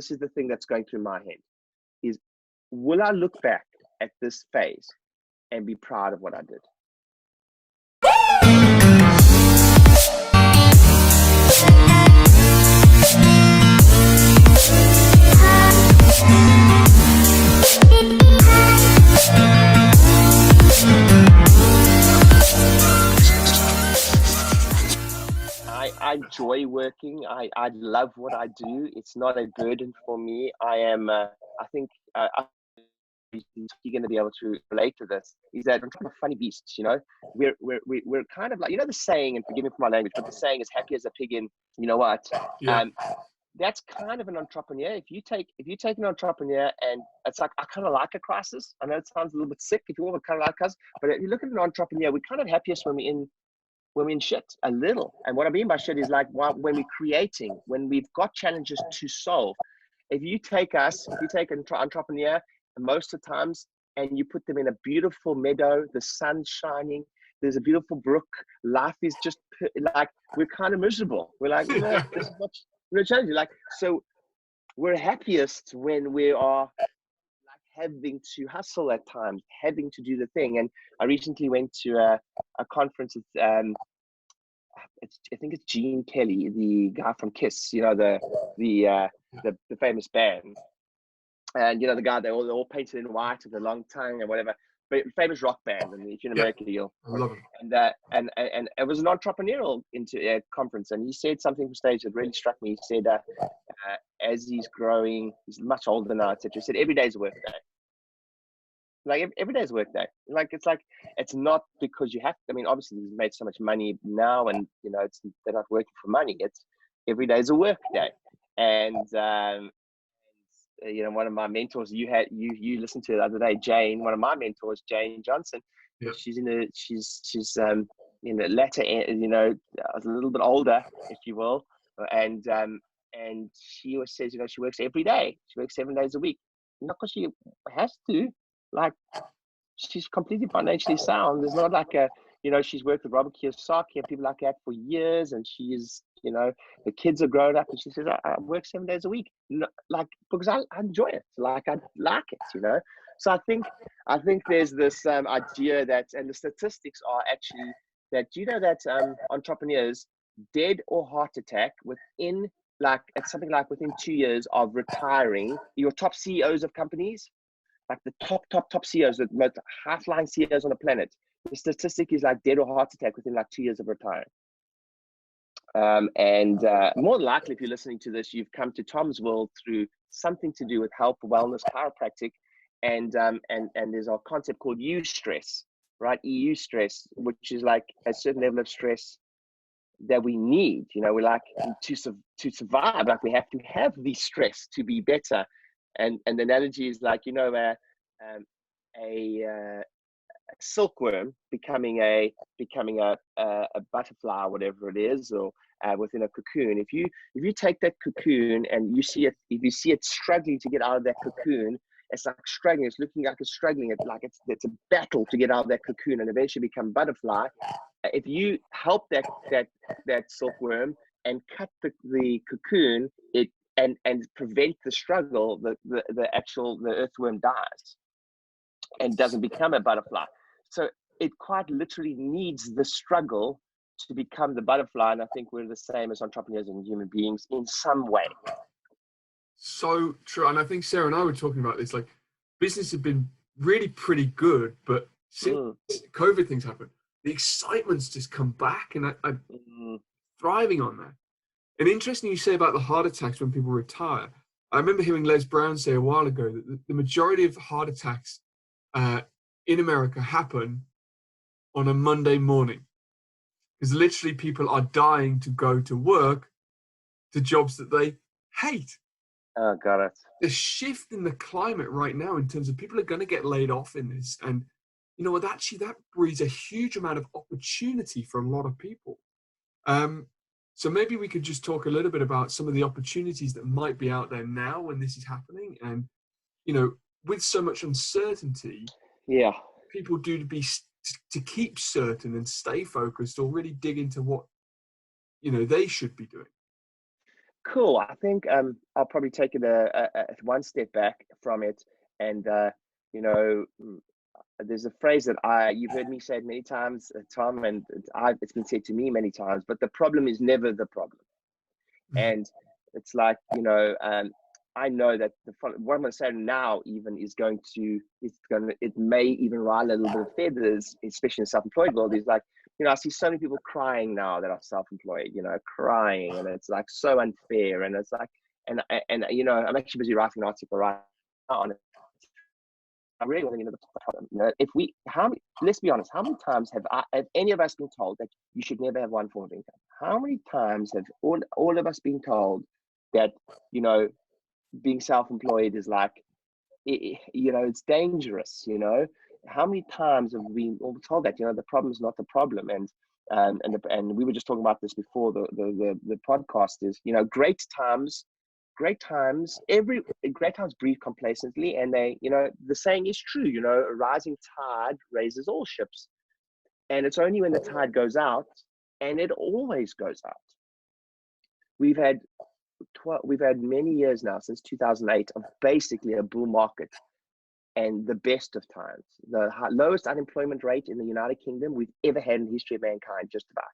this is the thing that's going through my head, is will I look back at this phase and be proud of what I did? I enjoy working. I love what I do. It's not a burden for me. I am, I think, you're going to be able to relate to this, is that I'm kind of funny beasts, you know. We're kind of like, you know, the saying, and forgive me for my language, but the saying is happy as a pig in, you know what? Yeah. That's kind of an entrepreneur. If you take an entrepreneur, and it's like, I kind of like a crisis. I know it sounds a little bit sick if you want to kind of like us, but if you look at an entrepreneur, we're kind of happiest when we're in shit a little. And what I mean by shit is like, when we're creating, when we've got challenges to solve. If you take an entrepreneur, most of the times, and you put them in a beautiful meadow, the sun's shining, there's a beautiful brook, life is just like, we're kind of miserable. We're like, no, this is what we're challenging. Like, so we're happiest when we are like having to hustle at times, having to do the thing. And I recently went to a conference. I think it's Gene Kelly, the guy from Kiss, you know, the famous band. And, you know, the guy, they're all painted in white with a long tongue and whatever, but famous rock band. And if you're in America, you'll. I love him. And it was an entrepreneurial conference. And he said something from stage that really struck me. He said, as he's growing, he's much older now, etc. He said, every day is a work day. Like every day is a work day. Like, it's not because you have to. I mean, obviously he's made so much money now, and, you know, they're not working for money. It's every day is a work day. And, you know, one of my mentors, you listened to it the other day, Jane, one of my mentors, Jane Johnson. Yeah. She's in the latter, you know, a little bit older, if you will. And she always says, you know, she works every day. She works 7 days a week. Not because she has to, like, she's completely financially sound. There's not like you know, she's worked with Robert Kiyosaki and people like that for years, and she's, you know, the kids are grown up, and she says, I work 7 days a week, like, because I enjoy it, like, I like it, you know. So I think there's this idea that, and the statistics are actually that, you know, that entrepreneurs, dead or heart attack within, like, it's something like within 2 years of retiring, your top CEOs of companies, like the top CEOs, the most high-flying CEOs on the planet, the statistic is like dead or heart attack within like 2 years of retiring. And more than likely, if you're listening to this, you've come to Tom's world through something to do with health, wellness, chiropractic, and there's a concept called eustress, right? EU stress, which is like a certain level of stress that we need. You know, we're like, to survive, like, we have to have the stress to be better. And the analogy is like, you know, a silkworm becoming a butterfly, whatever it is, or within a cocoon. If you take that cocoon and if you see it struggling to get out of that cocoon, it's like struggling. It's looking like it's struggling. It's like it's a battle to get out of that cocoon and eventually become butterfly. If you help that silkworm and cut the cocoon, and prevent the struggle, the earthworm dies and doesn't become a butterfly. So it quite literally needs the struggle to become the butterfly. And I think we're the same as entrepreneurs and human beings in some way. So true. And I think Sarah and I were talking about this, like, business has been really pretty good, but since COVID things happened, the excitement's just come back, and I'm thriving on that. And interesting you say about the heart attacks when people retire. I remember hearing Les Brown say a while ago that the majority of heart attacks in America happen on a Monday morning, because literally people are dying to go to work to jobs that they hate. Oh, got it. The shift in the climate right now in terms of people are going to get laid off in this, and you know what, actually that breeds a huge amount of opportunity for a lot of people. So maybe we could just talk a little bit about some of the opportunities that might be out there now when this is happening. And, you know, with so much uncertainty, people do to keep certain and stay focused, or really dig into what, you know, they should be doing. Cool. I think I'll probably take it a one step back from it, and you know, there's a phrase that you've heard me say it many times, Tom, and it's been said to me many times. But the problem is never the problem, and it's like, I know that what I'm going to say now even it may even rile a little bit of feathers, especially in the self-employed world. Is like, I see so many people crying now that are self-employed, crying, and it's like so unfair, and it's like, and I'm actually busy writing an article right now on it. I really want to get into the problem. Let's be honest, how many times have any of us been told that you should never have one form of income? How many times have all of us been told that, being self-employed is like, it's dangerous, How many times have we been all told that, the problem is not the problem? And we were just talking about this before the podcast is, great times breed complacently, and they, the saying is true, a rising tide raises all ships. And it's only when the tide goes out, and it always goes out. We've had many years now, since 2008, of basically a bull market, and the best of times. The lowest unemployment rate in the United Kingdom we've ever had in the history of mankind, just about.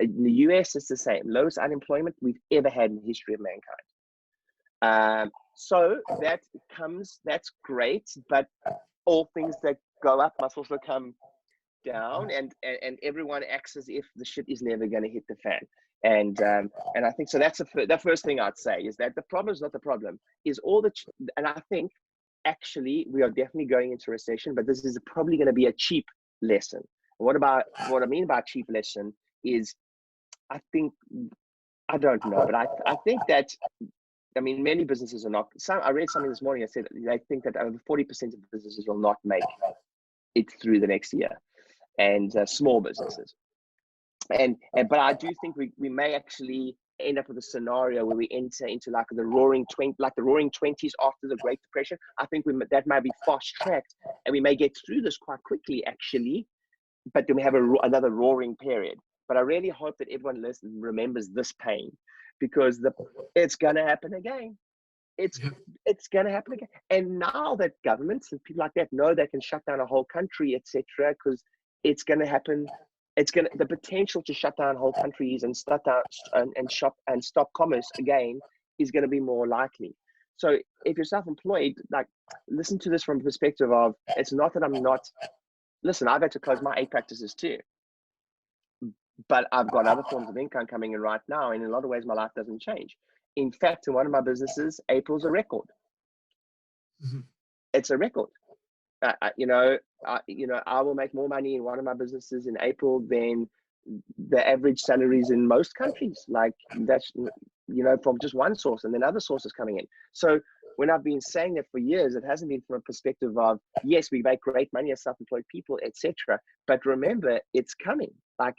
In the US, it's the same. Lowest unemployment we've ever had in the history of mankind. So that's great, but all things that go up must also come down, and everyone acts as if the shit is never going to hit the fan. And I think so. That's the first thing I'd say, is that the problem is not the problem. And I think actually we are definitely going into recession, but this is probably going to be a cheap lesson. What I mean by cheap lesson is, I don't know, but I think that, many businesses are not. I read something this morning that said they think that over 40% of businesses will not make it through the next year, and small businesses. But I do think we may actually end up with a scenario where we enter into like the roaring 20s after the Great Depression. I think that might be fast tracked, and we may get through this quite quickly actually, but then we have another roaring period. But I really hope that everyone remembers this pain, because it's going to happen again. It's going to happen again. And now that governments and people like that know they can shut down a whole country, etc., because it's going to happen. The potential to shut down whole countries and stop commerce again is going to be more likely. So if you're self-employed, like, listen to this from the perspective of, it's not that listen, I've had to close my 8 practices too, but I've got other forms of income coming in right now, and in a lot of ways my life doesn't change. In fact, in one of my businesses, April's a record. Mm-hmm. It's a record. I will make more money in one of my businesses in April than the average salaries in most countries. Like, that's, from just one source, and then other sources coming in. So when I've been saying that for years, it hasn't been from a perspective of, yes, we make great money as self-employed people, etc. But remember, it's coming. Like,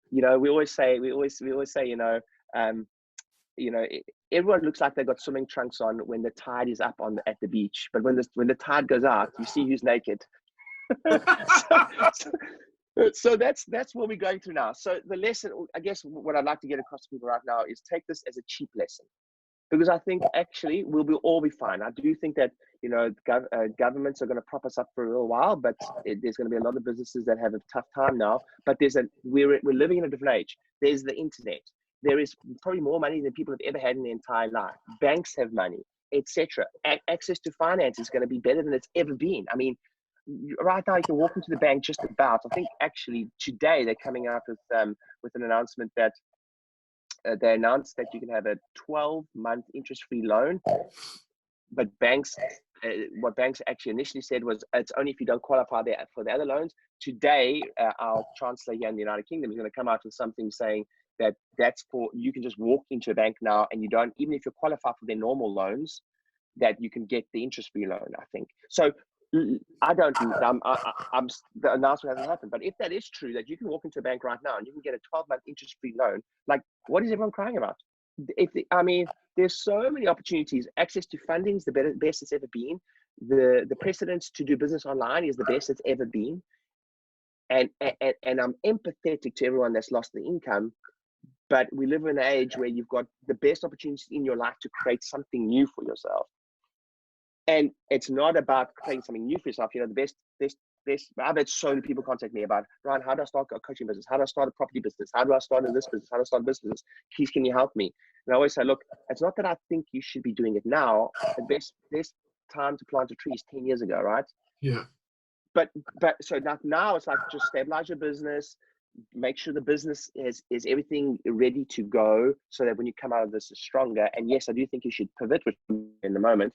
we always say, everyone looks like they've got swimming trunks on when the tide is up at the beach, but when the tide goes out, you see who's naked. so that's what we're going through now. So the lesson, I guess, what I'd like to get across to people right now is, take this as a cheap lesson, because I think actually we'll all be fine. I do think that governments are going to prop us up for a little while, but there's going to be a lot of businesses that have a tough time now. But we're living in a different age. There's the internet. There is probably more money than people have ever had in their entire life. Banks have money, etc. Access to finance is going to be better than it's ever been. Right now you can walk into the bank just about. I think actually today they're coming up with an announcement that they announced that you can have a 12-month interest-free loan. But what banks actually initially said was, it's only if you don't qualify for the other loans. Today, our chancellor here in the United Kingdom is going to come out with something saying that's for, you can just walk into a bank now, and you don't, even if you qualify for their normal loans, that you can get the interest-free loan, I think. So the announcement hasn't happened, but if that is true, that you can walk into a bank right now and you can get a 12-month interest-free loan, like, what is everyone crying about? There's so many opportunities. Access to funding is the best it's ever been. The precedence to do business online is the best it's ever been. And I'm empathetic to everyone that's lost the income, But we live in an age where you've got the best opportunities in your life to create something new for yourself. And it's not about creating something new for yourself. You know, the best, I've had so many people contact me about, Ryan, how do I start a coaching business? How do I start a property business? How do I start this business? How do I start this business? Keith, can you help me? And I always say, look, it's not that I think you should be doing it now. The best time to plant a tree is 10 years ago, right? Yeah. But so now it's like, just stabilize your business, make sure the business is everything ready to go, so that when you come out of this is stronger. And yes, I do think you should pivot in the moment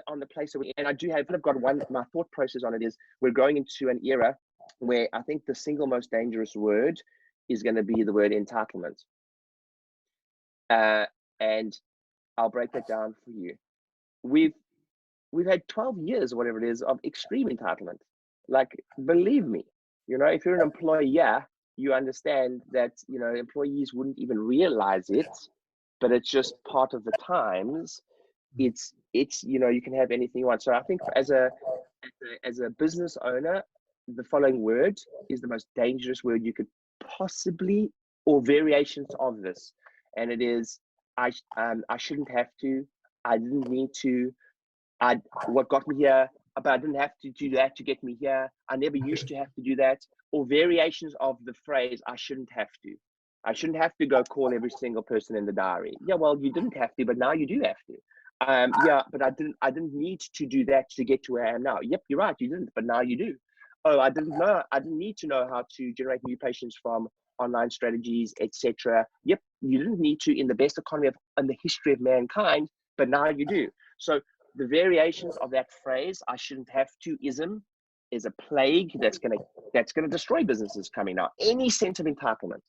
on the place that we, and I've got my thought process on it is, we're going into an era where I think the single most dangerous word is going to be the word entitlement. And I'll break that down for you. We've had 12 years or whatever it is of extreme entitlement. Like, believe me, you know, if you're an employer, you understand that, you know, employees wouldn't even realize it, but it's just part of the times. It's you know, you can have anything you want. So I think as a business owner, the following word is the most dangerous word you could possibly, or variations of this, and it is, I shouldn't have to, I didn't need to, what got me here, but I didn't have to do that to get me here. I never used to have to do that. Or variations of the phrase, I shouldn't have to. I shouldn't have to go call every single person in the diary. Yeah, well, you didn't have to, but now you do have to. Yeah, but I didn't need to do that to get to where I am now. Yep, you're right, you didn't, but now you do. Oh, I didn't need to know how to generate new patients from online strategies, etc. Yep, you didn't need to in the best economy in the history of mankind, but now you do. So the variations of that phrase, I shouldn't have to ism, is a plague that's gonna destroy businesses coming out. Any sense of entitlement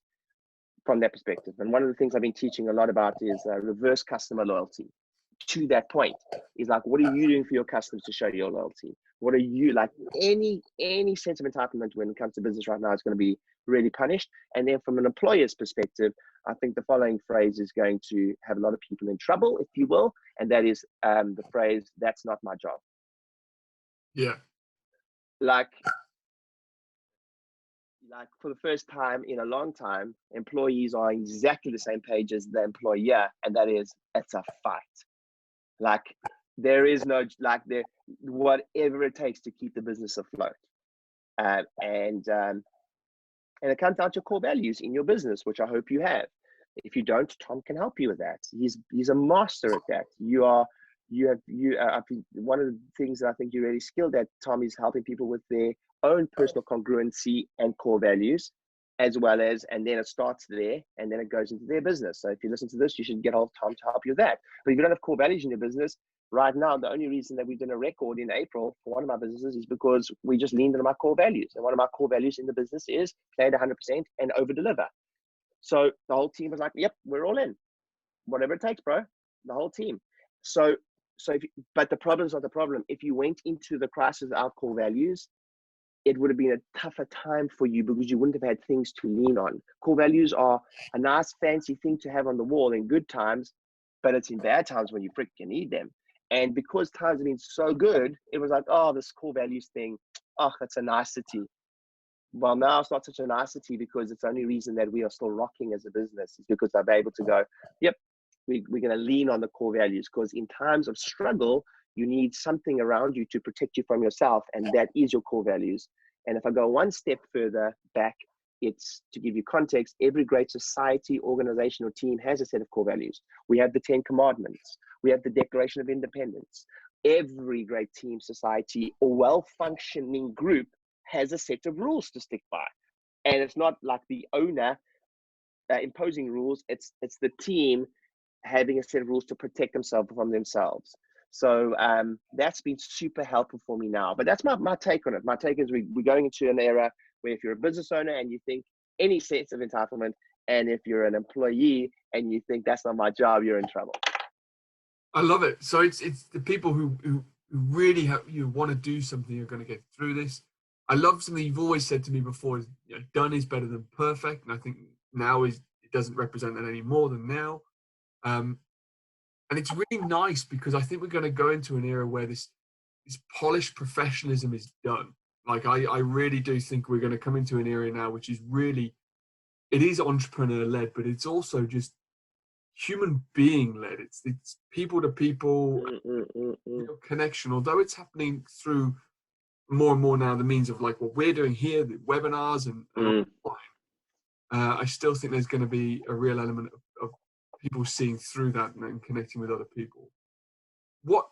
from that perspective. And one of the things I've been teaching a lot about is reverse customer loyalty. To that point, is like, what are you doing for your customers to show your loyalty? What are you, like, any sense of entitlement when it comes to business right now is going to be really punished. And then from an employer's perspective, I think the following phrase is going to have a lot of people in trouble, if you will, and that is the phrase, that's not my job. Yeah. Like for the first time in a long time, employees are on exactly the same page as the employer, and that is, it's a fight. Like, there is no, like, there, whatever it takes to keep the business afloat. And it comes down to core values in your business, which I hope you have. If you don't, Tom can help you with that. He's a master at that. I think one of the things that I think you're really skilled at, Tom, is helping people with their own personal congruency and core values, as well as, and then it starts there, and then it goes into their business. So if you listen to this, you should get hold of Tom to help you with that. But if you don't have core values in your business, right now, the only reason that we've done a record in April for one of my businesses is because we just leaned into my core values. And one of my core values in the business is play at 100% and over deliver. So the whole team was like, yep, we're all in. Whatever it takes, bro. The whole team. But the problem's not the problem. If you went into the crisis without core values, it would have been a tougher time for you, because you wouldn't have had things to lean on. Core values are a nice, fancy thing to have on the wall in good times, but it's in bad times when you freaking need them. And because times have been so good, it was like, oh, this core values thing, oh, that's a nicety. Well, now it's not such a nicety, because it's the only reason that we are still rocking as a business is because I've been able to go, yep, we're going to lean on the core values, because in times of struggle, you need something around you to protect you from yourself, and that is your core values. And if I go one step further back, it's to give you context. Every great society, organization, or team has a set of core values. We have the 10 Commandments. We have the Declaration of Independence. Every great team, society, or well-functioning group has a set of rules to stick by. And it's not like the owner imposing rules. It's the team having a set of rules to protect themselves from themselves. So that's been super helpful for me now. But that's my take on it. My take is we're going into an era where if you're a business owner and you think any sense of entitlement, and if you're an employee and you think that's not my job, you're in trouble. I love it. So it's the people who really want to do something are going to get through this. I love something you've always said to me before, is, you know, done is better than perfect. And I think now it doesn't represent that any more than now. And it's really nice, because I think we're going to go into an era where this polished professionalism is done. Like, I really do think we're going to come into an era now which is really it is entrepreneur led, but it's also just human being led. It's people to people real connection. Although it's happening through more and more now the means of like what we're doing here, the webinars and online. I still think there's going to be a real element of people seeing through that and connecting with other people. What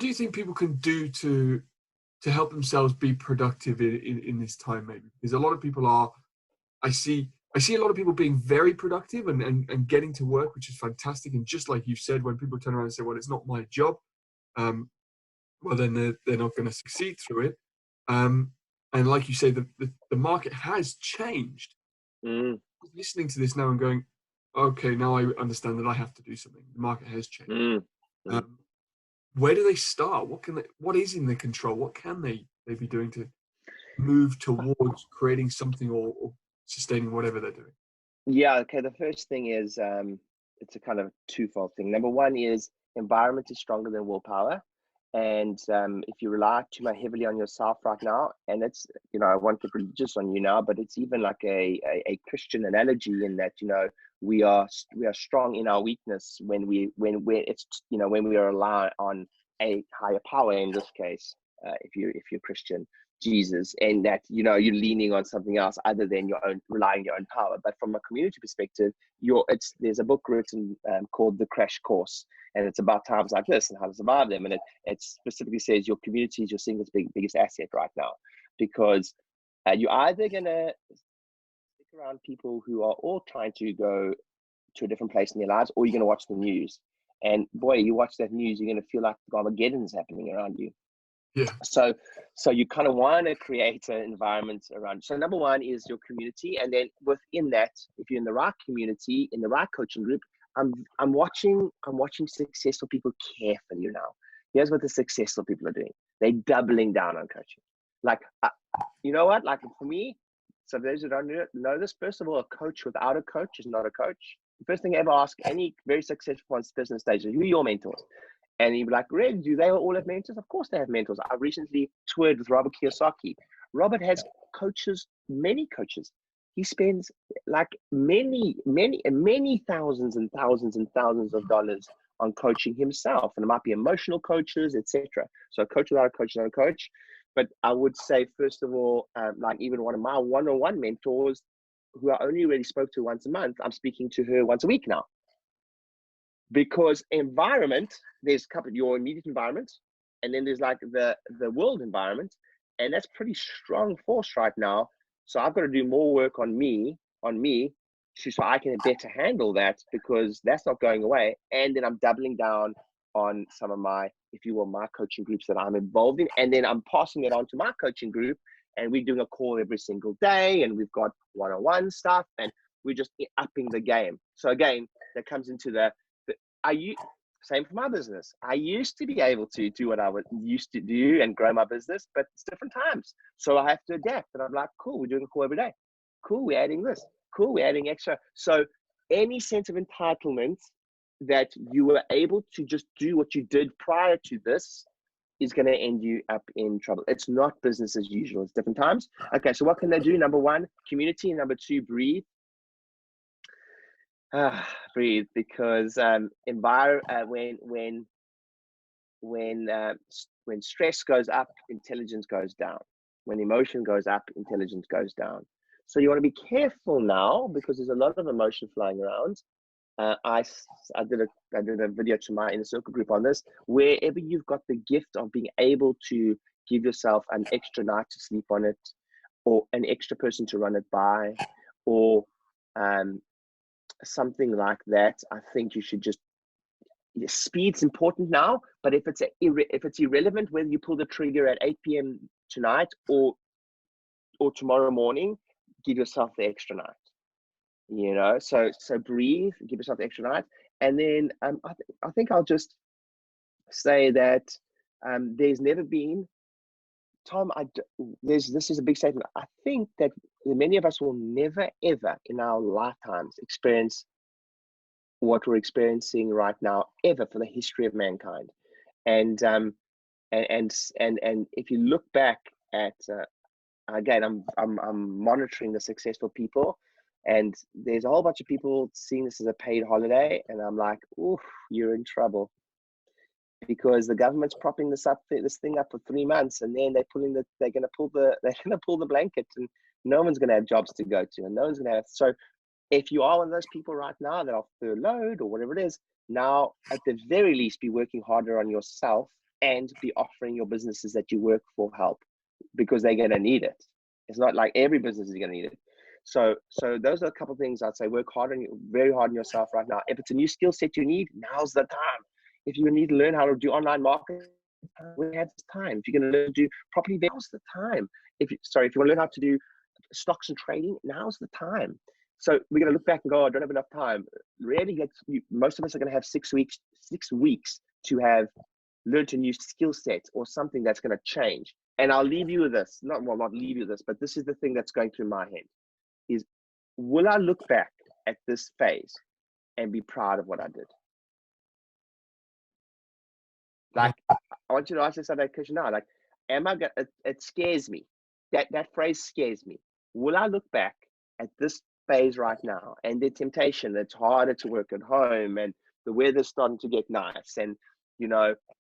do you think people can do to help themselves be productive in this time, maybe? Because a lot of people are, I see a lot of people being very productive and getting to work, which is fantastic. And just like you said, when people turn around and say, well, it's not my job, well, then they're not going to succeed through it. And like you say, the market has changed. Listening to this now and going, okay, now I understand that I have to do something. The market has changed. Where do they start? What is in their control? What can they be doing to move towards creating something or sustaining whatever they're doing? Yeah, okay. The first thing is it's a kind of twofold thing. Number one is environment is stronger than willpower. And if you rely too much heavily on yourself right now, and it's, I won't get religious on you now, but it's even like a Christian analogy in that, we are strong in our weakness when we are relying on a higher power, in this case, if you're Christian, Jesus, and that you're leaning on something else other than your own, relying on your own power. But from a community perspective, there's a book written called The Crash Course, and it's about times like this and how to survive them. And it specifically says your community is your single biggest asset right now, because you're either gonna stick around people who are all trying to go to a different place in their lives, or you're gonna watch the news. And boy, you watch that news, you're gonna feel like Armageddon's happening around you. Yeah. So you kind of want to create an environment around. So number one is your community, and then within that, if you're in the right community, in the right coaching group, I'm watching successful people carefully now. Here's what the successful people are doing. They're doubling down on coaching. Like, you know what? Like for me, so those who don't know this, first of all, a coach without a coach is not a coach. The first thing I ever ask any very successful on business stage is, who are your mentors? And you'd be like, Red, do they all have mentors? Of course they have mentors. I recently toured with Robert Kiyosaki. Robert has coaches, many coaches. He spends like many thousands and thousands and thousands of dollars on coaching himself. And it might be emotional coaches, etc. So a coach without a coach is not a coach. But I would say, first of all, like even one of my one-on-one mentors, who I only really spoke to once a month, I'm speaking to her once a week now. Because environment, there's a couple of your immediate environment, and then there's like the world environment, and that's pretty strong force right now. So I've got to do more work on me, so I can better handle that, because that's not going away. And then I'm doubling down on some of my, if you will, my coaching groups that I'm involved in, and then I'm passing it on to my coaching group, and we're doing a call every single day, and we've got one-on-one stuff, and we're just upping the game. So again, that comes into same for my business. I used to be able to do what I used to do and grow my business, but it's different times. So I have to adapt. And I'm like, cool, we're doing a call every day. Cool, we're adding this. Cool, we're adding extra. So any sense of entitlement that you were able to just do what you did prior to this is going to end you up in trouble. It's not business as usual. It's different times. Okay, so what can they do? Number one, community. Number two, breathe. Breathe, because when stress goes up, intelligence goes down. When emotion goes up, intelligence goes down. So you want to be careful now, because there's a lot of emotion flying around. I did a video to my inner circle group on this. Wherever you've got the gift of being able to give yourself an extra night to sleep on it, or an extra person to run it by, or something like that, I think you should just, speed's important now, but if it's irrelevant whether you pull the trigger at 8 p.m. tonight or tomorrow morning, give yourself the extra night. So breathe, give yourself the extra night. And then I think I'll just say that there's never been, Tom, this is a big statement. I think that many of us will never ever in our lifetimes experience what we're experiencing right now ever for the history of mankind. And if you look back at again, I'm monitoring the successful people. And there's a whole bunch of people seeing this as a paid holiday, and I'm like, oof, you're in trouble, because the government's propping this thing up for 3 months, and then they're going to pull the blanket, and no one's going to have jobs to go to, and no one's going to have. So if you are one of those people right now that are furloughed or whatever it is, now at the very least be working harder on yourself and be offering your businesses that you work for help, because they're going to need it. It's not like every business is going to need it. So those are a couple of things I'd say. Work very hard on yourself right now. If it's a new skill set you need, now's the time. If you need to learn how to do online marketing, we have time. If you're going to learn to do property, now's the time. If you want to learn how to do stocks and trading, now's the time. So we're going to look back and go, I don't have enough time. Most of us are going to have 6 weeks to have learned a new skill set or something that's going to change. And I'll leave you with this. Not leave you with this, but this is the thing that's going through my head. Is, will I look back at this phase and be proud of what I did? Like, I want you to ask yourself that question now. Like, it scares me. That phrase scares me. Will I look back at this phase right now and the temptation that's harder to work at home, and the weather's starting to get nice, and,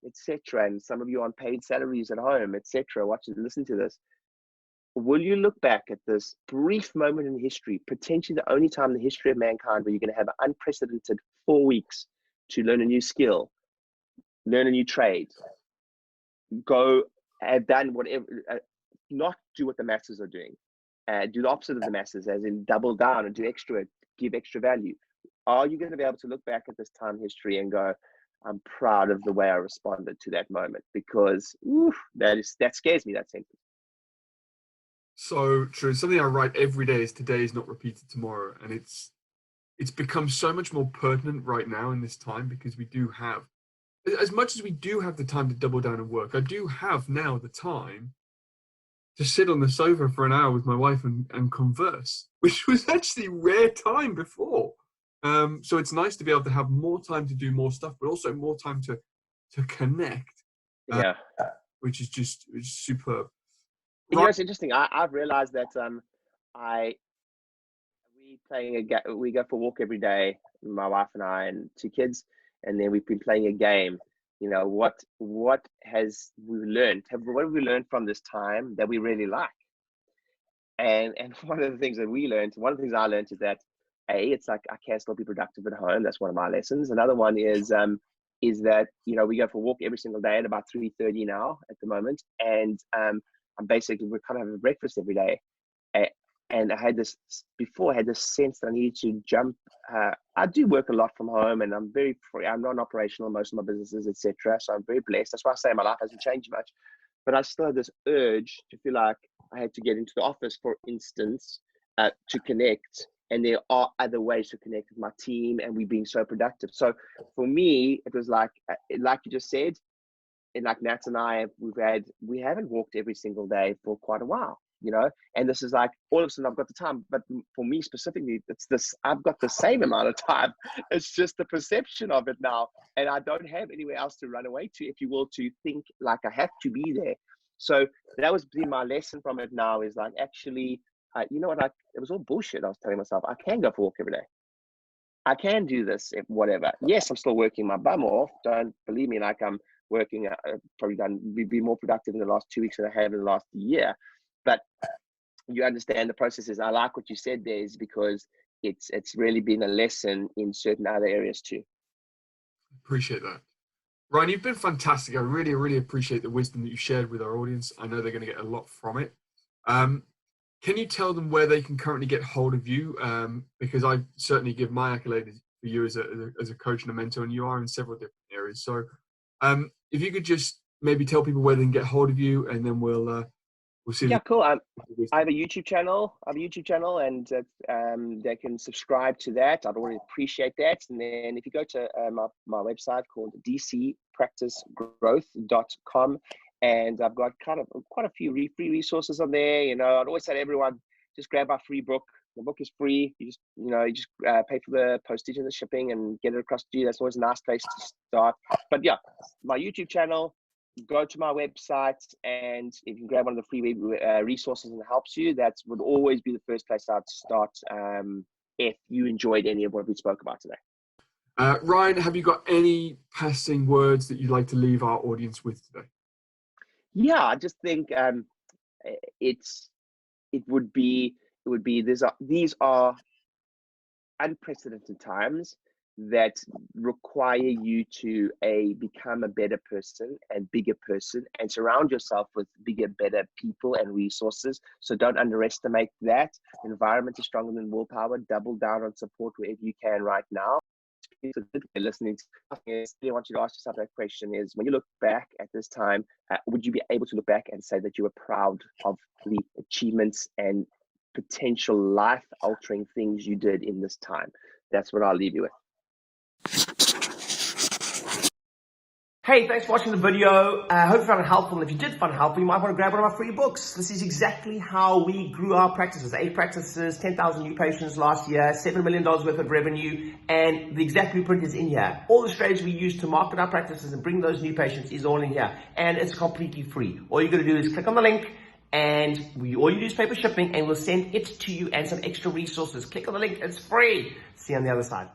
etc. And some of you on paid salaries at home, etc. Listen to this. Will you look back at this brief moment in history, potentially the only time in the history of mankind, where you're going to have an unprecedented 4 weeks to learn a new skill, learn a new trade, go have done whatever, not do what the masses are doing, do the opposite of the masses, as in double down and give extra value? Are you going to be able to look back at this time in history and go, I'm proud of the way I responded to that moment? Because that scares me, that sentence. So true. Something I write every day is, today is not repeated tomorrow. And it's become so much more pertinent right now in this time, because we do have, as much as we do have the time to double down and work, I do have now the time to sit on the sofa for an hour with my wife and converse, which was actually rare time before. So it's nice to be able to have more time to do more stuff, but also more time to connect. Which is just superb. Right. It's interesting. I've realized that we go for a walk every day, my wife and I and 2 kids, and then we've been playing a game. What have we learned from this time that we really like? And one of the things I learned is that it's like, I can still be productive at home. That's one of my lessons. Another one is that we go for a walk every single day at about 3:30 now at the moment, and we're kind of having breakfast every day. And I had this sense that I needed to jump. I do work a lot from home, and I'm very free. I'm non-operational in most of my businesses, etc. So I'm very blessed. That's why I say my life hasn't changed much. But I still had this urge to feel like I had to get into the office, for instance, to connect. And there are other ways to connect with my team, and we're being so productive. So for me, it was like you just said, and like Nat and I, we haven't walked every single day for quite a while, and this is like, all of a sudden I've got the time. But for me specifically, I've got the same amount of time. It's just the perception of it now, and I don't have anywhere else to run away to, if you will, to think like I have to be there. So that was my lesson from it now, is like, actually, you know what, it was all bullshit. I was telling myself, I can go for a walk every day. I can do this, whatever. Yes, I'm still working my bum off. Don't believe me, like I'm working, probably be more productive in the last 2 weeks than I have in the last year. But you understand the processes. I like what you said there, is because it's really been a lesson in certain other areas too. Appreciate that. Ryan, you've been fantastic. I really, really appreciate the wisdom that you shared with our audience. I know they're going to get a lot from it. Can you tell them where they can currently get hold of you? Because I certainly give my accolades for you as a coach and a mentor, and you are in several different areas. So if you could just maybe tell people where they can get hold of you, and then we'll see. Yeah, cool. I have a YouTube channel. And they can subscribe to that. I'd really appreciate that. And then if you go to my website called dcpracticegrowth.com, and I've got quite a few free resources on there. I'd always say to everyone, just grab our free book. The book is free. You just pay for the postage and the shipping and get it across to you. That's always a nice place to start. But yeah, my YouTube channel, go to my website, and if you can grab one of the free resources and it helps you, that would always be the first place I'd start if you enjoyed any of what we spoke about today. Ryan, have you got any passing words that you'd like to leave our audience with today? Yeah, I just think it would be these are unprecedented times that require you to become a better person and bigger person, and surround yourself with bigger, better people and resources. So don't underestimate that. Environment is stronger than willpower. Double down on support wherever you can right now. Listening to, I want you to ask yourself that question is, when you look back at this time, would you be able to look back and say that you were proud of the achievements and potential life-altering things you did in this time? That's what I'll leave you with. Hey, thanks for watching the video. I hope you found it helpful. And if you did find it helpful, you might want to grab one of our free books. This is exactly how we grew our practices. 8 practices, 10,000 new patients last year, $7 million worth of revenue, and the exact blueprint is in here. All the strategies we use to market our practices and bring those new patients is all in here. And it's completely free. All you got to do is click on the link, and all you do is pay for shipping, and we'll send it to you and some extra resources. Click on the link. It's free. See you on the other side.